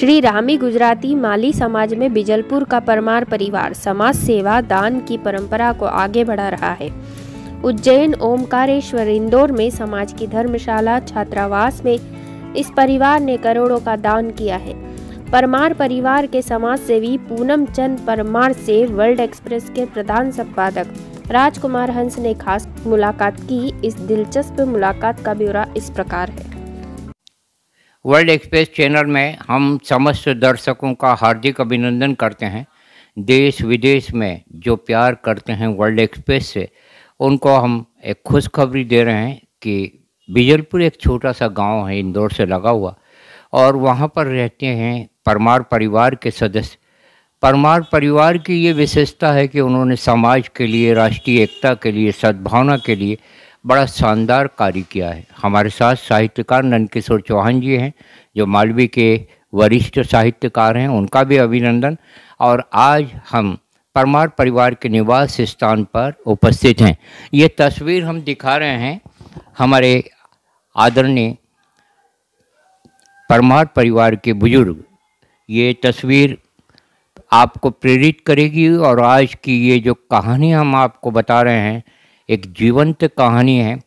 श्री रामी गुजराती माली समाज में बिजलपुर का परमार परिवार समाज सेवा दान की परंपरा को आगे बढ़ा रहा है। उज्जैन, ओमकारेश्वर, इंदौर में समाज की धर्मशाला छात्रावास में इस परिवार ने करोड़ों का दान किया है। परमार परिवार के समाज सेवी पूनम चंद परमार से वर्ल्ड एक्सप्रेस के प्रधान संपादक राजकुमार हंस ने खास मुलाकात की। इस दिलचस्प मुलाकात का ब्यौरा इस प्रकार है। वर्ल्ड एक्सप्रेस चैनल में हम समस्त दर्शकों का हार्दिक अभिनंदन करते हैं। देश विदेश में जो प्यार करते हैं वर्ल्ड एक्सप्रेस से, उनको हम एक खुशखबरी दे रहे हैं कि बिजलपुर एक छोटा सा गांव है इंदौर से लगा हुआ, और वहां पर रहते हैं परमार परिवार के सदस्य। परमार परिवार की ये विशेषता है कि उन्होंने समाज के लिए, राष्ट्रीय एकता के लिए, सद्भावना के लिए बड़ा शानदार कार्य किया है। हमारे साथ साहित्यकार नंदकिशोर चौहान जी हैं, जो मालवी के वरिष्ठ साहित्यकार हैं, उनका भी अभिनंदन। और आज हम परमार परिवार के निवास स्थान पर उपस्थित हैं। ये तस्वीर हम दिखा रहे हैं हमारे आदरणीय परमार परिवार के बुजुर्ग। ये तस्वीर आपको प्रेरित करेगी, और आज की ये जो कहानी हम आपको बता रहे हैं एक जीवंत कहानी है।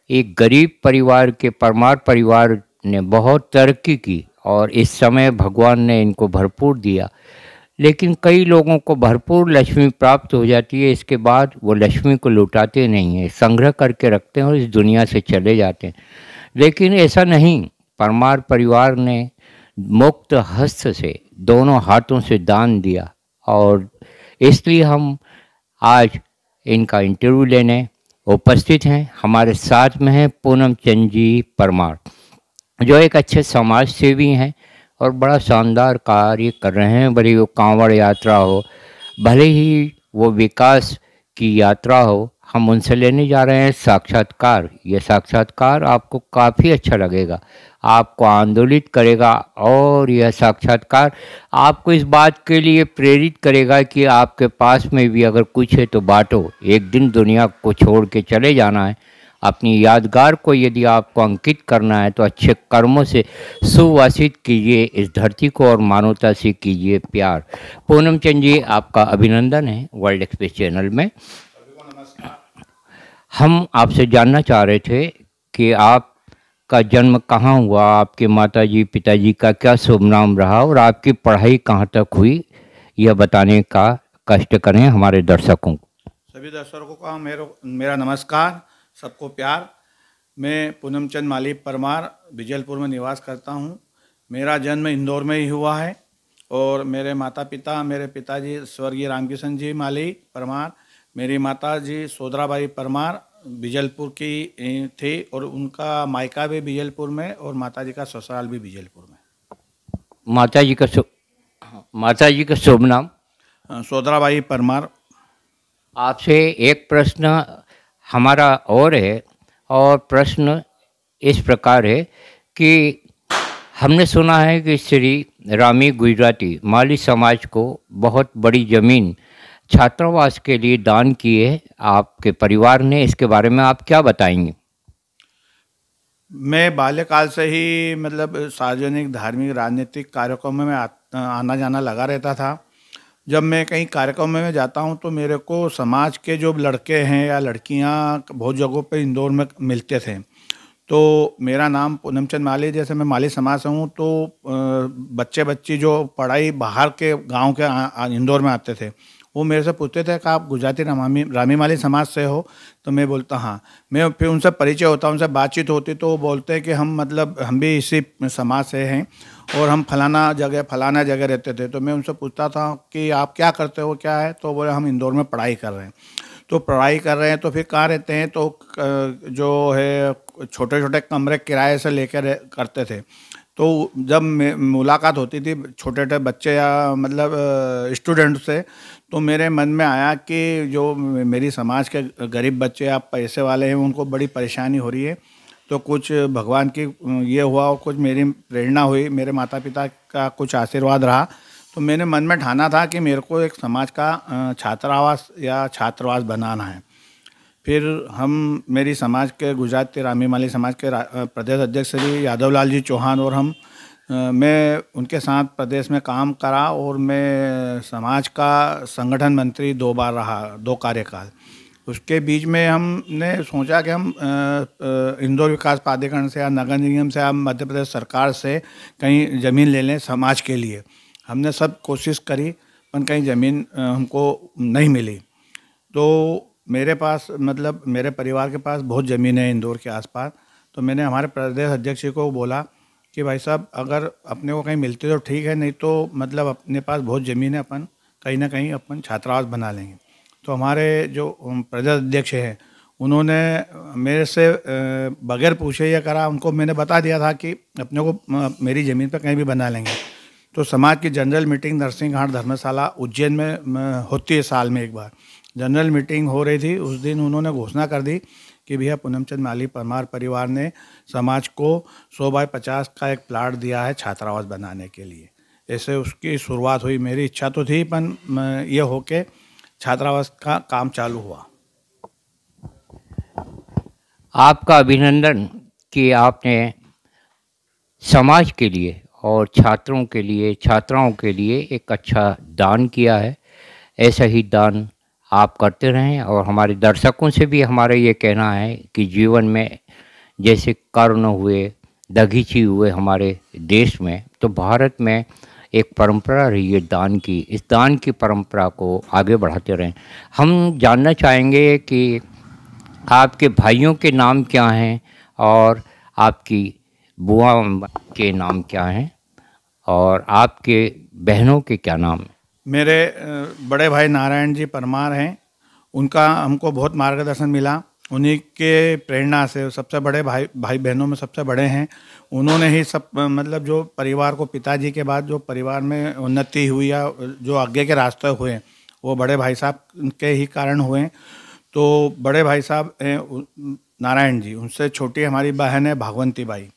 एक गरीब परिवार के परमार परिवार ने बहुत तरक्की की और इस समय भगवान ने इनको भरपूर दिया, लेकिन कई लोगों को भरपूर लक्ष्मी प्राप्त हो जाती है, इसके बाद वो लक्ष्मी को लुटाते नहीं हैं, संग्रह करके रखते हैं और इस दुनिया से चले जाते हैं। लेकिन ऐसा नहीं, परमार परिवार ने मुक्त हस्त से दोनों हाथों से दान दिया, और इसलिए हम आज इनका इंटरव्यू लेने उपस्थित हैं। हमारे साथ में हैं पूनम चंद जी परमार, जो एक अच्छे समाज सेवी हैं और बड़ा शानदार कार्य कर रहे हैं। भले ही वो कांवड़ यात्रा हो, भले ही वो विकास की यात्रा हो, हम उनसे लेने जा रहे हैं साक्षात्कार। ये साक्षात्कार आपको काफ़ी अच्छा लगेगा, आपको आंदोलित करेगा, और यह साक्षात्कार आपको इस बात के लिए प्रेरित करेगा कि आपके पास में भी अगर कुछ है तो बांटो। एक दिन दुनिया को छोड़ के चले जाना है, अपनी यादगार को यदि आपको अंकित करना है तो अच्छे कर्मों से सुवासित कीजिए इस धरती को और मानवता से कीजिए प्यार। पूनम चंद जी, आपका अभिनंदन है वर्ल्ड एक्सप्रेस चैनल में। हम आपसे जानना चाह रहे थे कि आपका जन्म कहाँ हुआ, आपके माताजी पिताजी का क्या शुभ नाम रहा, और आपकी पढ़ाई कहाँ तक हुई, यह बताने का कष्ट करें हमारे दर्शकों को। सभी दर्शकों का मेरा नमस्कार, सबको प्यार। मैं पूनम चंद माली परमार बिजलपुर में निवास करता हूँ। मेरा जन्म इंदौर में ही हुआ है, और मेरे माता पिता, मेरे पिताजी स्वर्गीय रामकिशन जी माली परमार, मेरी माता जी सोदराबाई परमार बिजलपुर की थी, और उनका मायका भी बिजलपुर में और माताजी का ससुराल भी बिजलपुर में। माताजी का शुभ नाम? सोदराबाई परमार। आपसे एक प्रश्न हमारा और है, और प्रश्न इस प्रकार है कि हमने सुना है कि श्री रामी गुजराती माली समाज को बहुत बड़ी ज़मीन छात्रावास के लिए दान की है आपके परिवार ने, इसके बारे में आप क्या बताएंगे? मैं बाल्यकाल से ही सार्वजनिक, धार्मिक, राजनीतिक कार्यक्रमों में आना जाना लगा रहता था। जब मैं कहीं कार्यक्रम में जाता हूं तो मेरे को समाज के जो लड़के हैं या लड़कियां बहुत जगहों पे इंदौर में मिलते थे। तो मेरा नाम पूनम चंद माली, जैसे मैं माली समाज से हूँ, तो बच्चे बच्ची जो पढ़ाई बाहर के गांव के इंदौर में आते थे, वो मेरे से पूछते थे कि आप गुजराती रामी माली समाज से हो? तो मैं बोलता हाँ। मैं फिर उनसे परिचय होता, उनसे बातचीत होती, तो वो बोलते हैं कि हम भी इसी समाज से हैं और हम फलाना जगह रहते थे। तो मैं उनसे पूछता था कि आप क्या करते हो, क्या है? तो बोले हम इंदौर में पढ़ाई कर रहे हैं। तो पढ़ाई कर रहे हैं तो फिर कहाँ रहते हैं? तो जो है छोटे छोटे कमरे किराए से लेकर करते थे। तो जब मुलाकात होती थी छोटे छोटे बच्चे या स्टूडेंट से, तो मेरे मन में आया कि जो मेरी समाज के गरीब बच्चे या पैसे वाले हैं, उनको बड़ी परेशानी हो रही है। तो कुछ भगवान की ये हुआ और कुछ मेरी प्रेरणा हुई, मेरे माता पिता का कुछ आशीर्वाद रहा, तो मैंने मन में ठाना था कि मेरे को एक समाज का छात्रावास या छात्रावास बनाना है। फिर मेरी समाज के गुजराती रामी माली समाज के प्रदेश अध्यक्ष श्री यादवलाल जी चौहान और हम मैं उनके साथ प्रदेश में काम करा और मैं समाज का संगठन मंत्री 2 बार रहा, 2 कार्यकाल। उसके बीच में हमने सोचा कि हम इंदौर विकास प्राधिकरण से या नगर निगम से या मध्य प्रदेश सरकार से कहीं ज़मीन ले लें समाज के लिए। हमने सब कोशिश करी पर कहीं ज़मीन हमको नहीं मिली। तो मेरे पास मतलब मेरे परिवार के पास बहुत ज़मीन है इंदौर के आसपास। तो मैंने हमारे प्रदेश अध्यक्ष जी को बोला कि भाई साहब अगर अपने को कहीं मिलती तो ठीक है, नहीं तो मतलब अपने पास बहुत ज़मीन है, अपन कहीं ना कहीं अपन छात्रावास बना लेंगे। तो हमारे जो प्रदेश अध्यक्ष हैं उन्होंने मेरे से बगैर पूछे ये करा, उनको मैंने बता दिया था कि अपने को मेरी ज़मीन पर कहीं भी बना लेंगे। तो समाज की जनरल मीटिंग नरसिंह घाट धर्मशाला उज्जैन में होती है साल में एक बार। जनरल मीटिंग हो रही थी, उस दिन उन्होंने घोषणा कर दी कि भैया पूनमचंद माली परमार परिवार ने समाज को 100 बाय 50 का एक प्लाट दिया है छात्रावास बनाने के लिए। ऐसे उसकी शुरुआत हुई। मेरी इच्छा तो थी पर ये हो के छात्रावास का काम चालू हुआ। आपका अभिनंदन कि आपने समाज के लिए और छात्रों के लिए, छात्राओं के लिए एक अच्छा दान किया है। ऐसा ही दान आप करते रहें। और हमारे दर्शकों से भी हमारा ये कहना है कि जीवन में जैसे कर्ण हुए, दधीची हुए हमारे देश में, तो भारत में एक परंपरा रही है दान की। इस दान की परंपरा को आगे बढ़ाते रहें। हम जानना चाहेंगे कि आपके भाइयों के नाम क्या हैं और आपकी बुआ के नाम क्या हैं और आपके बहनों के क्या नाम हैं? मेरे बड़े भाई नारायण जी परमार हैं। उनका हमको बहुत मार्गदर्शन मिला। उन्हीं के प्रेरणा से सबसे बड़े भाई बहनों में सबसे बड़े हैं। उन्होंने ही सब मतलब जो परिवार को, पिताजी के बाद जो परिवार में उन्नति हुई या जो आगे के रास्ते हुए वो बड़े भाई साहब के ही कारण हुए। तो बड़े भाई साहब नारायण जी, उनसे छोटी हमारी बहन है भागवंती बाई,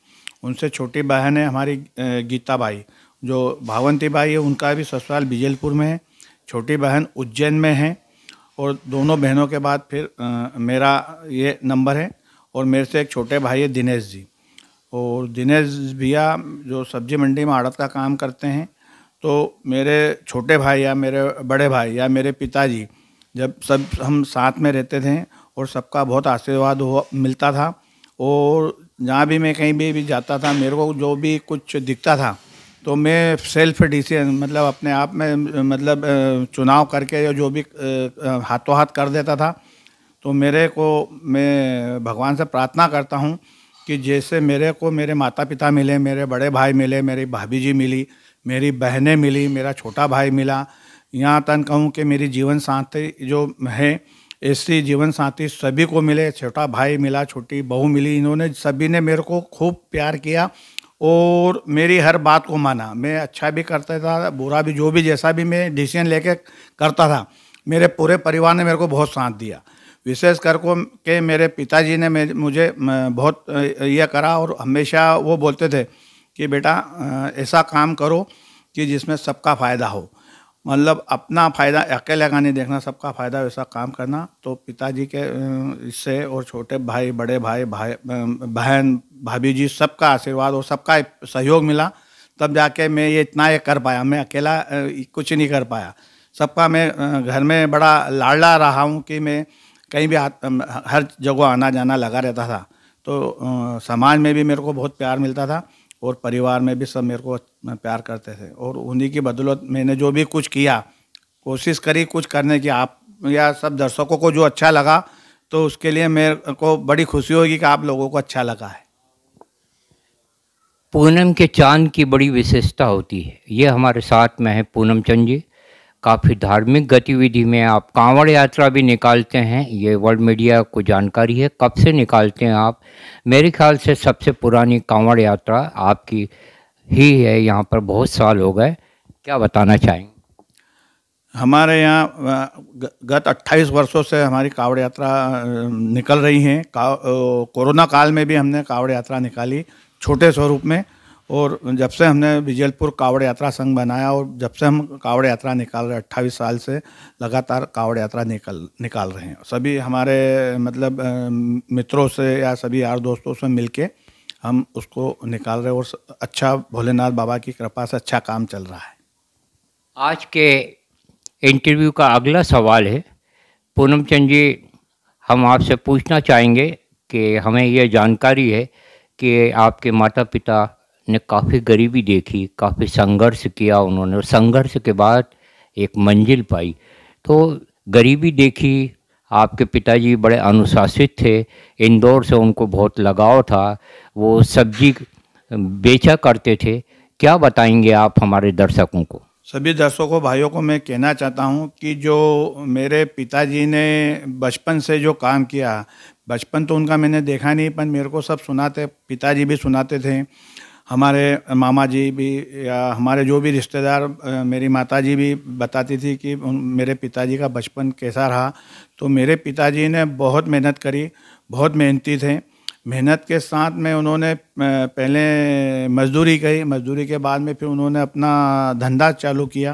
उनसे छोटी बहन है हमारी गीता बाई। जो भागवंती बाई है उनका भी ससुराल बिजलपुर में है, छोटी बहन उज्जैन में है। और दोनों बहनों के बाद फिर मेरा ये नंबर है। और मेरे से एक छोटे भाई है दिनेश जी। और दिनेश भैया जो सब्जी मंडी में आड़त का काम करते हैं। तो मेरे छोटे भाई या मेरे बड़े भाई या मेरे पिताजी जब सब हम साथ में रहते थे और सबका बहुत आशीर्वाद मिलता था। और जहाँ भी मैं कहीं भी जाता था, मेरे को जो भी कुछ दिखता था तो मैं सेल्फ डिसीजन मतलब अपने आप में मतलब चुनाव करके जो भी हाथों हाथ कर देता था। तो मेरे को मैं भगवान से प्रार्थना करता हूँ कि जैसे मेरे को मेरे माता पिता मिले, मेरे बड़े भाई मिले, मेरी भाभी जी मिली, मेरी बहनें मिली, मेरा छोटा भाई मिला, यहाँ तक कहूँ कि मेरी जीवन साथी जो है ऐसी जीवन साथी सभी को मिले। छोटा भाई मिला, छोटी बहू मिली, इन्होंने सभी ने मेरे को खूब प्यार किया और मेरी हर बात को माना। मैं अच्छा भी करता था, बुरा भी, जो भी जैसा भी मैं डिसीजन लेके करता था, मेरे पूरे परिवार ने मेरे को बहुत साथ दिया। विशेष कर को के मेरे पिताजी ने मुझे बहुत यह करा और हमेशा वो बोलते थे कि बेटा ऐसा काम करो कि जिसमें सबका फ़ायदा हो, मतलब अपना फ़ायदा अकेले का नहीं देखना, सबका फ़ायदा वैसा काम करना। तो पिताजी के इससे और छोटे भाई, बड़े भाई, बहन, भाभी जी सबका आशीर्वाद और सबका सहयोग मिला, तब जाके मैं ये इतना ये कर पाया। मैं अकेला कुछ नहीं कर पाया। सबका मैं घर में बड़ा लाडला रहा हूँ कि मैं कहीं भी हर जगह आना जाना लगा रहता था। तो समाज में भी मेरे को बहुत प्यार मिलता था और परिवार में भी सब मेरे को प्यार करते थे। और उन्हीं की बदौलत मैंने जो भी कुछ किया, कोशिश करी कुछ करने की, आप या सब दर्शकों को जो अच्छा लगा तो उसके लिए मेरे को बड़ी खुशी होगी कि आप लोगों को अच्छा लगा है। पूनम के चांद की बड़ी विशेषता होती है। ये हमारे साथ में है पूनम चंद जी। काफ़ी धार्मिक गतिविधि में आप कांवड़ यात्रा भी निकालते हैं, ये वर्ल्ड मीडिया को जानकारी है। कब से निकालते हैं आप? मेरे ख्याल से सबसे पुरानी कांवड़ यात्रा आपकी ही है, यहाँ पर बहुत साल हो गए। क्या बताना चाहेंगे? हमारे यहाँ गत 28 वर्षों से हमारी कांवड़ यात्रा निकल रही है। कोरोना काल में भी हमने कांवड़ यात्रा निकाली छोटे स्वरूप में। और जब से हमने विजयपुर कांवड़ यात्रा संघ बनाया और जब से हम कांवड़ यात्रा निकाल रहे 28 साल से लगातार कांवड़ यात्रा निकाल रहे हैं। सभी हमारे मतलब मित्रों से या सभी यार दोस्तों से मिलके हम उसको निकाल रहे हैं और अच्छा भोलेनाथ बाबा की कृपा से अच्छा काम चल रहा है। आज के इंटरव्यू का अगला सवाल है, पूनम चंद जी, हम आपसे पूछना चाहेंगे कि हमें यह जानकारी है कि आपके माता पिता ने काफ़ी गरीबी देखी, काफ़ी संघर्ष किया उन्होंने, और संघर्ष के बाद एक मंजिल पाई। तो गरीबी देखी, आपके पिताजी बड़े अनुशासित थे, इंदौर से उनको बहुत लगाव था, वो सब्जी बेचा करते थे। क्या बताएंगे आप हमारे दर्शकों को? सभी दर्शकों भाइयों को मैं कहना चाहता हूं कि जो मेरे पिताजी ने बचपन से जो काम किया, बचपन तो उनका मैंने देखा नहीं, पर मेरे को सब सुनाते, पिताजी भी सुनाते थे, हमारे मामा जी भी, या हमारे जो भी रिश्तेदार, मेरी माताजी भी बताती थी कि मेरे पिताजी का बचपन कैसा रहा। तो मेरे पिताजी ने बहुत मेहनत करी, बहुत मेहनती थे। मेहनत के साथ में उन्होंने पहले मजदूरी की, मजदूरी के बाद में फिर उन्होंने अपना धंधा चालू किया।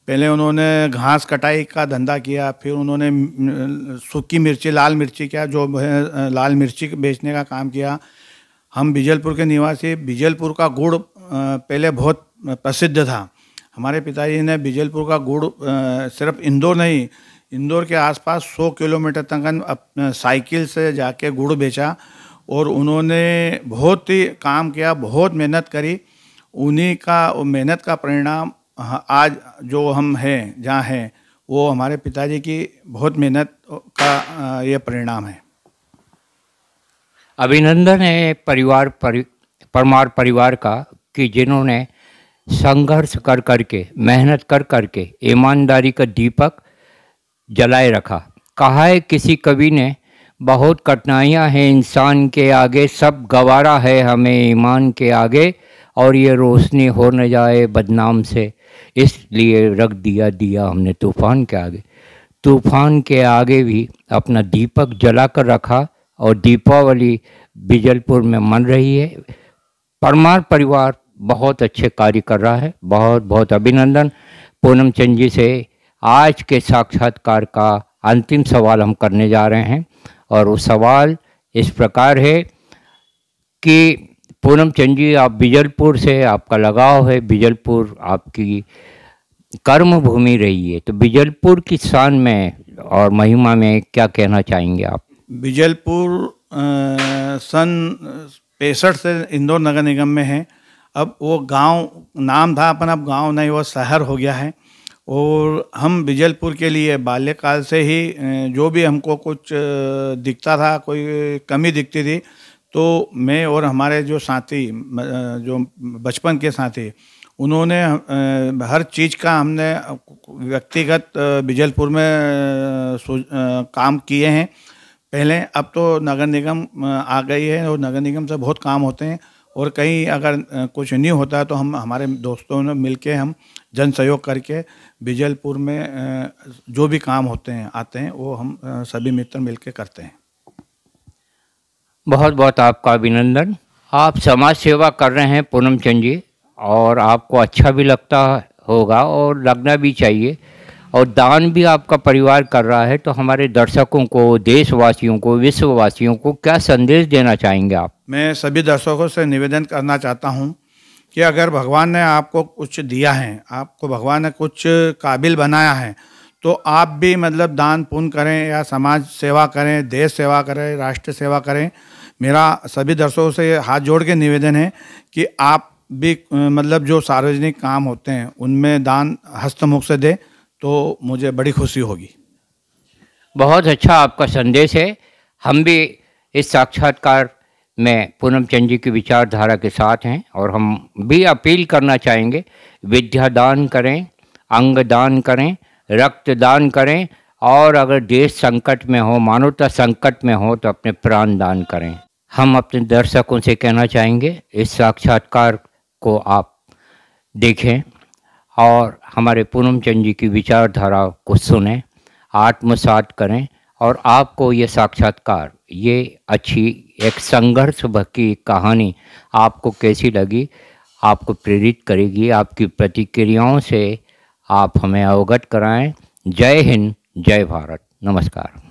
पहले उन्होंने घास कटाई का धंधा किया, फिर उन्होंने सूखी मिर्ची, लाल मिर्ची क्या जो है, लाल मिर्ची बेचने का काम किया। हम बीजलपुर के निवासी, बीजलपुर का गुड़ पहले बहुत प्रसिद्ध था। हमारे पिताजी ने बीजलपुर का गुड़ सिर्फ इंदौर नहीं, इंदौर के आसपास 100 किलोमीटर तक साइकिल से जाके गुड़ बेचा, और उन्होंने बहुत ही काम किया, बहुत मेहनत करी। उन्हीं का मेहनत का परिणाम आज जो हम हैं, जहाँ हैं, वो हमारे पिताजी की बहुत मेहनत का ये परिणाम है। अभिनंदन है परमार परिवार का कि जिन्होंने संघर्ष कर करके, मेहनत कर करके ईमानदारी का दीपक जलाए रखा। कहा है किसी कवि ने, बहुत कठिनाइयाँ हैं इंसान के आगे, सब गवारा है हमें ईमान के आगे, और ये रोशनी हो न जाए बदनाम से, इसलिए रख दिया दिया हमने तूफ़ान के आगे। तूफ़ान के आगे भी अपना दीपक जला कर रखा, और दीपावली बीजलपुर में मन रही है। परमार परिवार बहुत अच्छे कार्य कर रहा है। बहुत बहुत अभिनंदन। पूनम चंद जी से आज के साक्षात्कार का अंतिम सवाल हम करने जा रहे हैं, और वो सवाल इस प्रकार है कि पूनम चंद जी, आप बीजलपुर से आपका लगाव है, बीजलपुर आपकी कर्म भूमि रही है, तो बीजलपुर की शान में और महिमा में क्या कहना चाहेंगे आप? बीजलपुर सन 65 से इंदौर नगर निगम में है। अब वो गांव नाम था अपन, अब गांव नहीं, वो शहर हो गया है। और हम बीजलपुर के लिए बाल्यकाल से ही जो भी हमको कुछ दिखता था, कोई कमी दिखती थी, तो मैं और हमारे जो साथी, जो बचपन के साथी, उन्होंने हर चीज़ का हमने व्यक्तिगत बीजलपुर में काम किए हैं पहले। अब तो नगर निगम आ गई है, और नगर निगम से बहुत काम होते हैं, और कहीं अगर कुछ नहीं होता है तो हम हमारे दोस्तों ने मिलके, हम जन सहयोग करके बीजलपुर में जो भी काम होते हैं, आते हैं, वो हम सभी मित्र मिलके करते हैं। बहुत बहुत आपका अभिनंदन। आप समाज सेवा कर रहे हैं पूनम चंद जी, और आपको अच्छा भी लगता होगा और लगना भी चाहिए, और दान भी आपका परिवार कर रहा है। तो हमारे दर्शकों को, देशवासियों को, विश्ववासियों को क्या संदेश देना चाहेंगे आप? मैं सभी दर्शकों से निवेदन करना चाहता हूँ कि अगर भगवान ने आपको कुछ दिया है, आपको भगवान ने कुछ काबिल बनाया है, तो आप भी मतलब दान पुण्य करें, या समाज सेवा करें, देश सेवा करें, राष्ट्र सेवा करें। मेरा सभी दर्शकों से हाथ जोड़ के निवेदन है कि आप भी मतलब जो सार्वजनिक काम होते हैं उनमें दान हस्तमुख से दें, तो मुझे बड़ी खुशी होगी। बहुत अच्छा आपका संदेश है। हम भी इस साक्षात्कार में पूनम चंद जी की विचारधारा के साथ हैं, और हम भी अपील करना चाहेंगे, विद्या दान करें, अंग दान करें, रक्त दान करें, और अगर देश संकट में हो, मानवता संकट में हो, तो अपने प्राण दान करें। हम अपने दर्शकों से कहना चाहेंगे, इस साक्षात्कार को आप देखें और हमारे पूनम चंद जी की विचारधारा को सुनें, आत्मसात करें, और आपको ये साक्षात्कार, ये अच्छी एक संघर्ष की कहानी आपको कैसी लगी, आपको प्रेरित करेगी। आपकी प्रतिक्रियाओं से आप हमें अवगत कराएं। जय हिंद, जय भारत, नमस्कार।